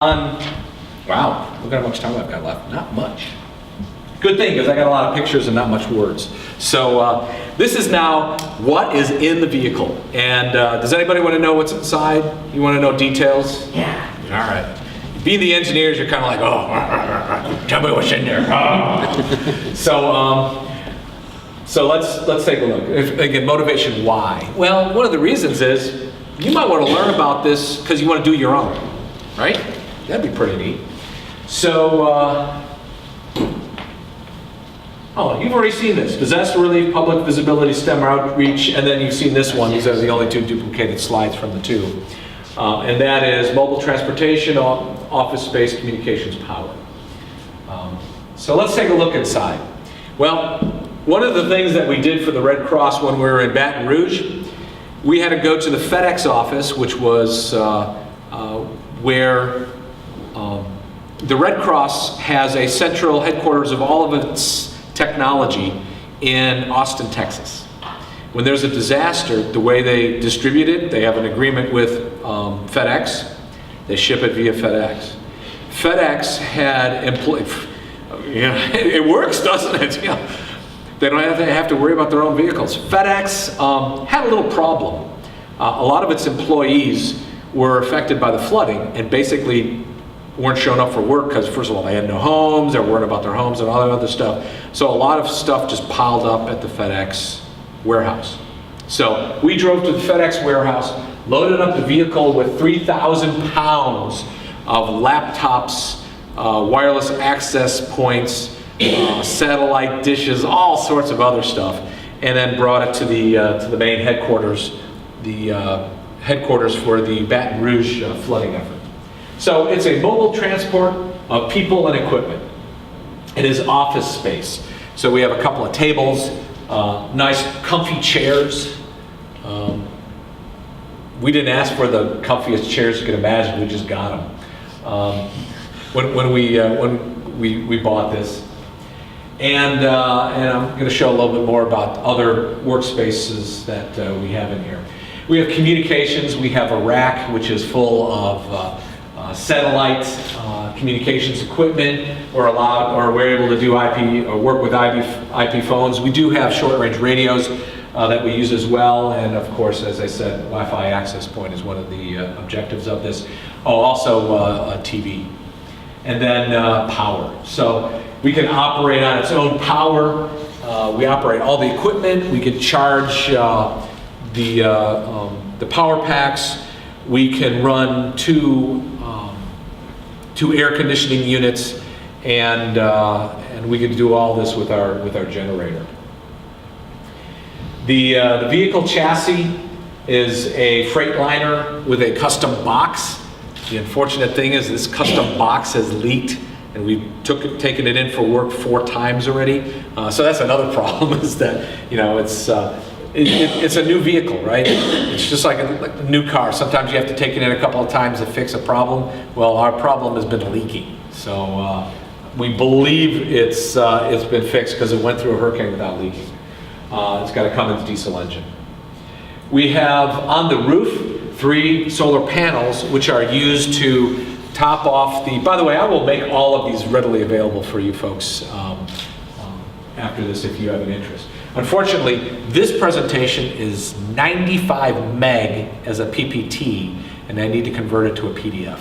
Wow, look at how much time I've got left. Not much. Good thing, because I got a lot of pictures and not much words. So this is now what is in the vehicle. And does anybody want to know what's inside? You want to know details? Yeah. All right. Being the engineers, you're kind of like, oh, tell me what's in there. So let's take a look. Again, motivation, why? Well, one of the reasons is you might want to learn about this because you want to do your own, right? That'd be pretty neat. So, oh, you've already seen this. Disaster relief, public visibility, STEM outreach, and then you've seen this one. These are the only two duplicated slides from the two. And that is mobile transportation, office space, communications, power. So let's take a look inside. Well, one of the things that we did for the Red Cross when we were in Baton Rouge, we had to go to the FedEx office, which was where the Red Cross has a central headquarters of all of its technology in Austin, Texas. When there's a disaster, the way they distribute it, they have an agreement with FedEx. They ship it via FedEx. FedEx had it works, doesn't it? Yeah. They don't have to worry about their own vehicles. FedEx had a little problem. A lot of its employees were affected by the flooding and basically weren't showing up for work because, first of all, they had no homes, they were worried about their homes and all that other stuff. So a lot of stuff just piled up at the FedEx warehouse. So we drove to the FedEx warehouse, loaded up the vehicle with 3,000 pounds of laptops, wireless access points, satellite dishes, all sorts of other stuff, and then brought it to the main headquarters, the headquarters for the Baton Rouge flooding effort. So it's a mobile transport of people and equipment. It is office space. So we have a couple of tables, nice comfy chairs. We didn't ask for the comfiest chairs you can imagine, we just got them. When we bought this. And I'm going to show a little bit more about other workspaces that we have in here. We have communications. We have a rack which is full of satellite communications equipment. We're able to do IP or work with IP phones. We do have short-range radios that we use as well, and of course, as I said, Wi-Fi access point is one of the objectives of this. Oh, also a TV, and then power. So we can operate on its own power. We operate all the equipment. We can charge the power packs. We can run two air conditioning units, and we can do all this with our generator. The vehicle chassis is a Freightliner with a custom box. The unfortunate thing is this custom box has leaked, and we've taken it in for work 4 times already. So that's another problem, is that it's a new vehicle, right? It's just like a new car. Sometimes you have to take it in a couple of times to fix a problem. Well, our problem has been leaking. So we believe it's been fixed because it went through a hurricane without leaking. It's got a Cummins diesel engine. We have on the roof 3 solar panels which are used to top off the, by the way, I will make all of these readily available for you folks after this if you have an interest. Unfortunately, this presentation is 95 meg as a PPT, and I need to convert it to a PDF.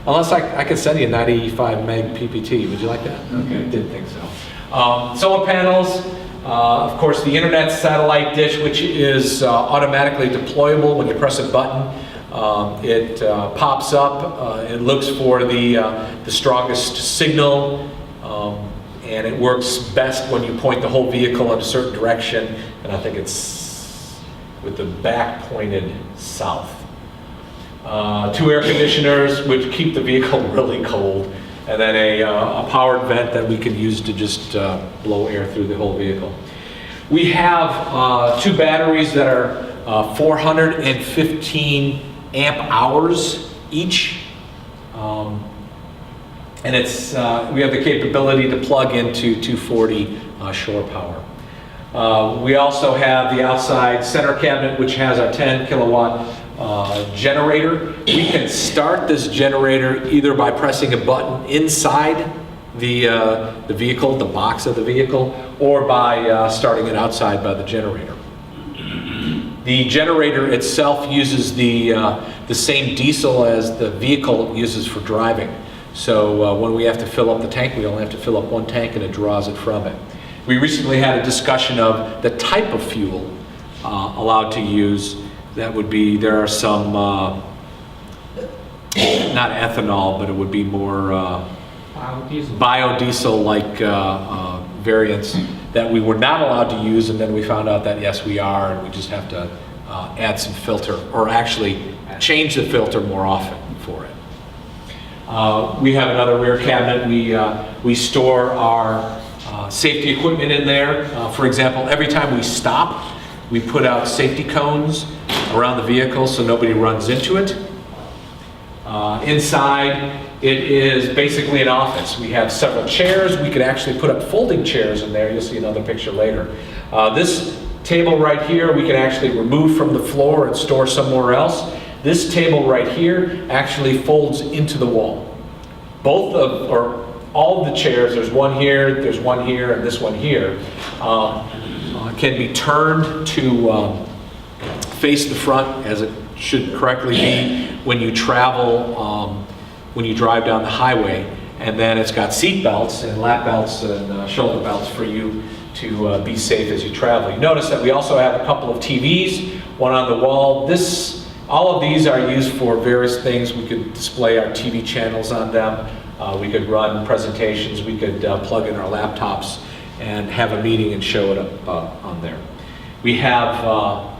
Unless I could send you a 95 meg PPT. Would you like that? Okay, I didn't think so. Solar panels, of course the internet satellite dish, which is automatically deployable when you press a button. It pops up, it looks for the strongest signal, and it works best when you point the whole vehicle in a certain direction, and I think it's with the back pointed south. 2 air conditioners which keep the vehicle really cold, and then a powered vent that we can use to just blow air through the whole vehicle. We have 2 batteries that are 415 amp hours each. And we have the capability to plug into 240 shore power. We also have the outside center cabinet, which has our 10 kilowatt generator. We can start this generator either by pressing a button inside the vehicle, the box of the vehicle, or by starting it outside by the generator. The generator itself uses the same diesel as the vehicle uses for driving. So when we have to fill up the tank, we only have to fill up one tank and it draws it from it. We recently had a discussion of the type of fuel allowed to use. That would be, there are some, not ethanol, but it would be more biodiesel-like variants that we were not allowed to use, and then we found out that yes, we are, and we just have to add some filter, or actually change the filter more often for it. We have another rear cabinet. We store our safety equipment in there. For example, every time we stop, we put out safety cones around the vehicle so nobody runs into it. Inside, it is basically an office. We have several chairs. We could actually put up folding chairs in there. You'll see another picture later. This table right here, we can actually remove from the floor and store somewhere else. This table right here actually folds into the wall. All of the chairs, there's one here, and this one here, can be turned to face the front, as it should correctly be when you travel, when you drive down the highway. And then it's got seat belts and lap belts and shoulder belts for you to be safe as you travel. You notice that we also have a couple of TVs, one on the wall. All of these are used for various things. We could display our TV channels on them. We could run presentations. We could plug in our laptops and have a meeting and show it up on there. We have,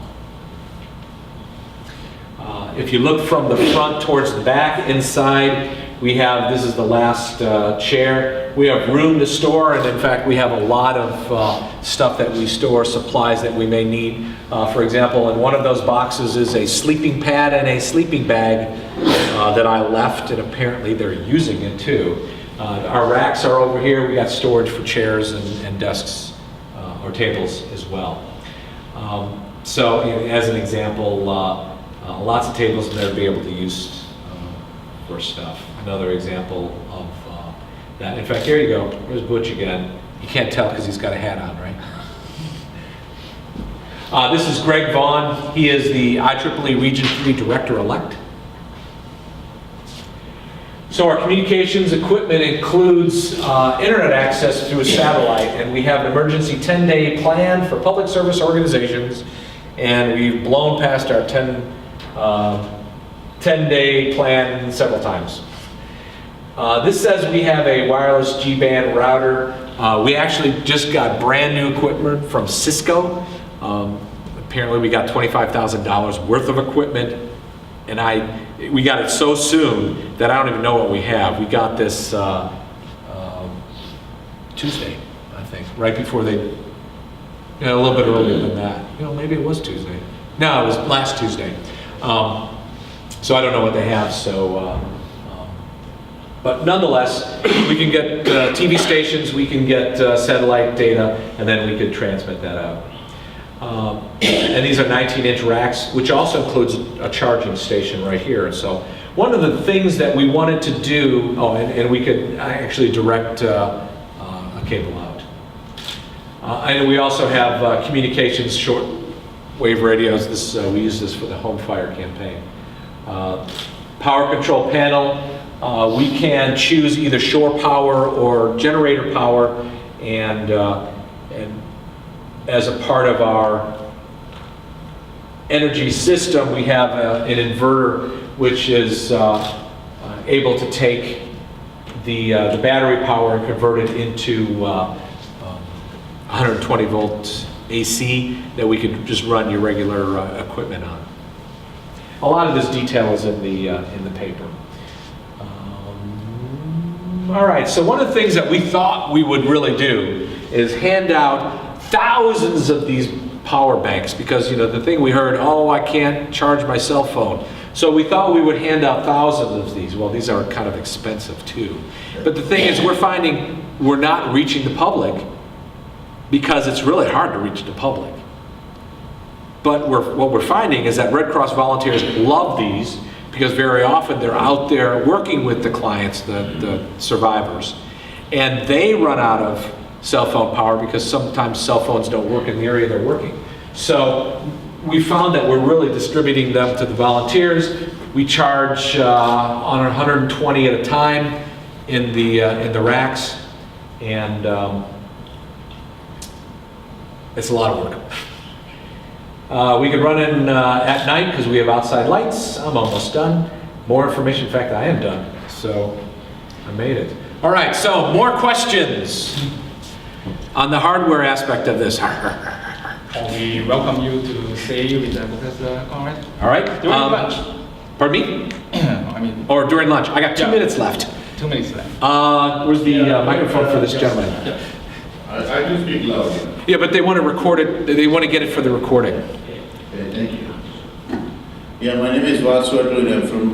if you look from the front towards the back, inside, we have, this is the last chair. We have room to store, and in fact, we have a lot of stuff that we store, supplies that we may need. For example, in one of those boxes is a sleeping pad and a sleeping bag that I left, and apparently they're using it too. Our racks are over here. We got storage for chairs and desks or tables as well. So, as an example, lots of tables in there to be able to use for stuff. Another example of that. In fact, here you go. Here's Butch again. You can't tell because he's got a hat on, right? This is Greg Vaughn. He is the IEEE Region 3 Director-elect. So our communications equipment includes internet access through a satellite, and we have an emergency 10-day plan for public service organizations, and we've blown past our 10-day plan several times. This says we have a wireless G-band router. We actually just got brand new equipment from Cisco. Apparently we got $25,000 worth of equipment, and we got it so soon that I don't even know what we have. We got this Tuesday, I think, right before a little bit earlier than that. Maybe it was Tuesday. No, it was last Tuesday. So I don't know what they have, but nonetheless, we can get TV stations, we can get satellite data, and then we could transmit that out. And these are 19-inch racks, which also includes a charging station right here. So one of the things that we wanted to do, and we could actually direct a cable out. And we also have communications short-wave radios. We use this for the home fire campaign. Power control panel. We can choose either shore power or generator power, and as a part of our energy system, we have an inverter which is able to take the battery power and convert it into 120 volts AC that we could just run your regular equipment on. A lot of this detail is in the paper. All right, so one of the things that we thought we would really do is hand out thousands of these power banks, because the thing we heard, I can't charge my cell phone. So we thought we would hand out thousands of these. Well, these are kind of expensive too. But the thing is, we're finding we're not reaching the public because it's really hard to reach the public. But what we're finding is that Red Cross volunteers love these because very often they're out there working with the clients, the survivors, and they run out of cell phone power because sometimes cell phones don't work in the area they're working. So we found that we're really distributing them to the volunteers. We charge on 120 at a time in the racks, and it's a lot of work. We could run in at night because we have outside lights. I'm almost done. More information, in fact, I am done. So I made it. All right, so more questions on the hardware aspect of this. We welcome you to stay with Professor Conrad. All right. During lunch. Pardon me? I mean, Or during lunch. I got 2 minutes left. 2 minutes left. Where's the microphone for this gentleman? Yeah. I do speak loud. Yeah, but they want to record it. They want to get it for the recording. Okay, thank you. Yeah, my name is Vasu Atun. I'm from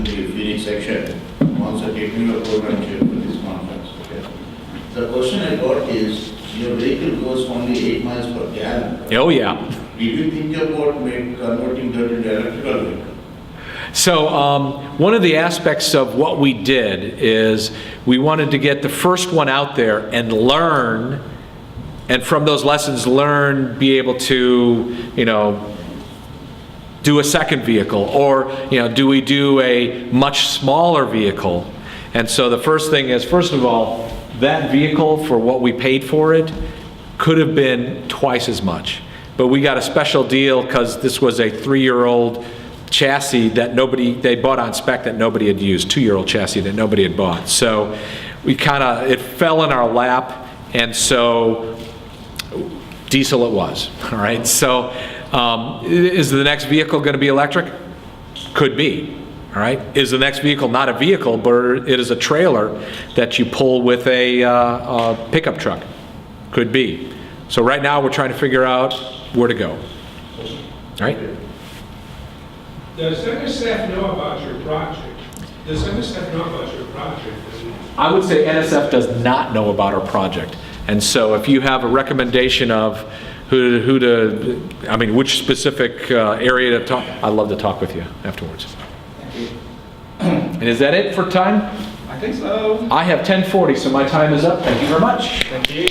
Phoenix section. I'm also technical program chair for this conference. Okay. The question I got is, your vehicle goes only 8 miles per gallon. Oh, yeah. Did you think about converting that into electrical vehicle? So one of the aspects of what we did is we wanted to get the first one out there and learn, and from those lessons learn, be able to, do a second vehicle, or, do we do a much smaller vehicle? And so the first thing is, first of all, that vehicle, for what we paid for it, could have been twice as much. But we got a special deal because this was a 3-year-old chassis that they bought on spec that nobody had used, 2-year-old chassis that nobody had bought. So we it fell in our lap, and so diesel it was, all right? So is the next vehicle going to be electric? Could be, all right? Is the next vehicle not a vehicle, but it is a trailer that you pull with a pickup truck? Could be. So right now we're trying to figure out where to go, all right? Does NSF know about your project? Does NSF know about your project? I would say NSF does not know about our project. And so if you have a recommendation of which specific area to talk, I'd love to talk with you afterwards. And is that it for time? I think so. I have 10:40, so my time is up. Thank you very much. Thank you.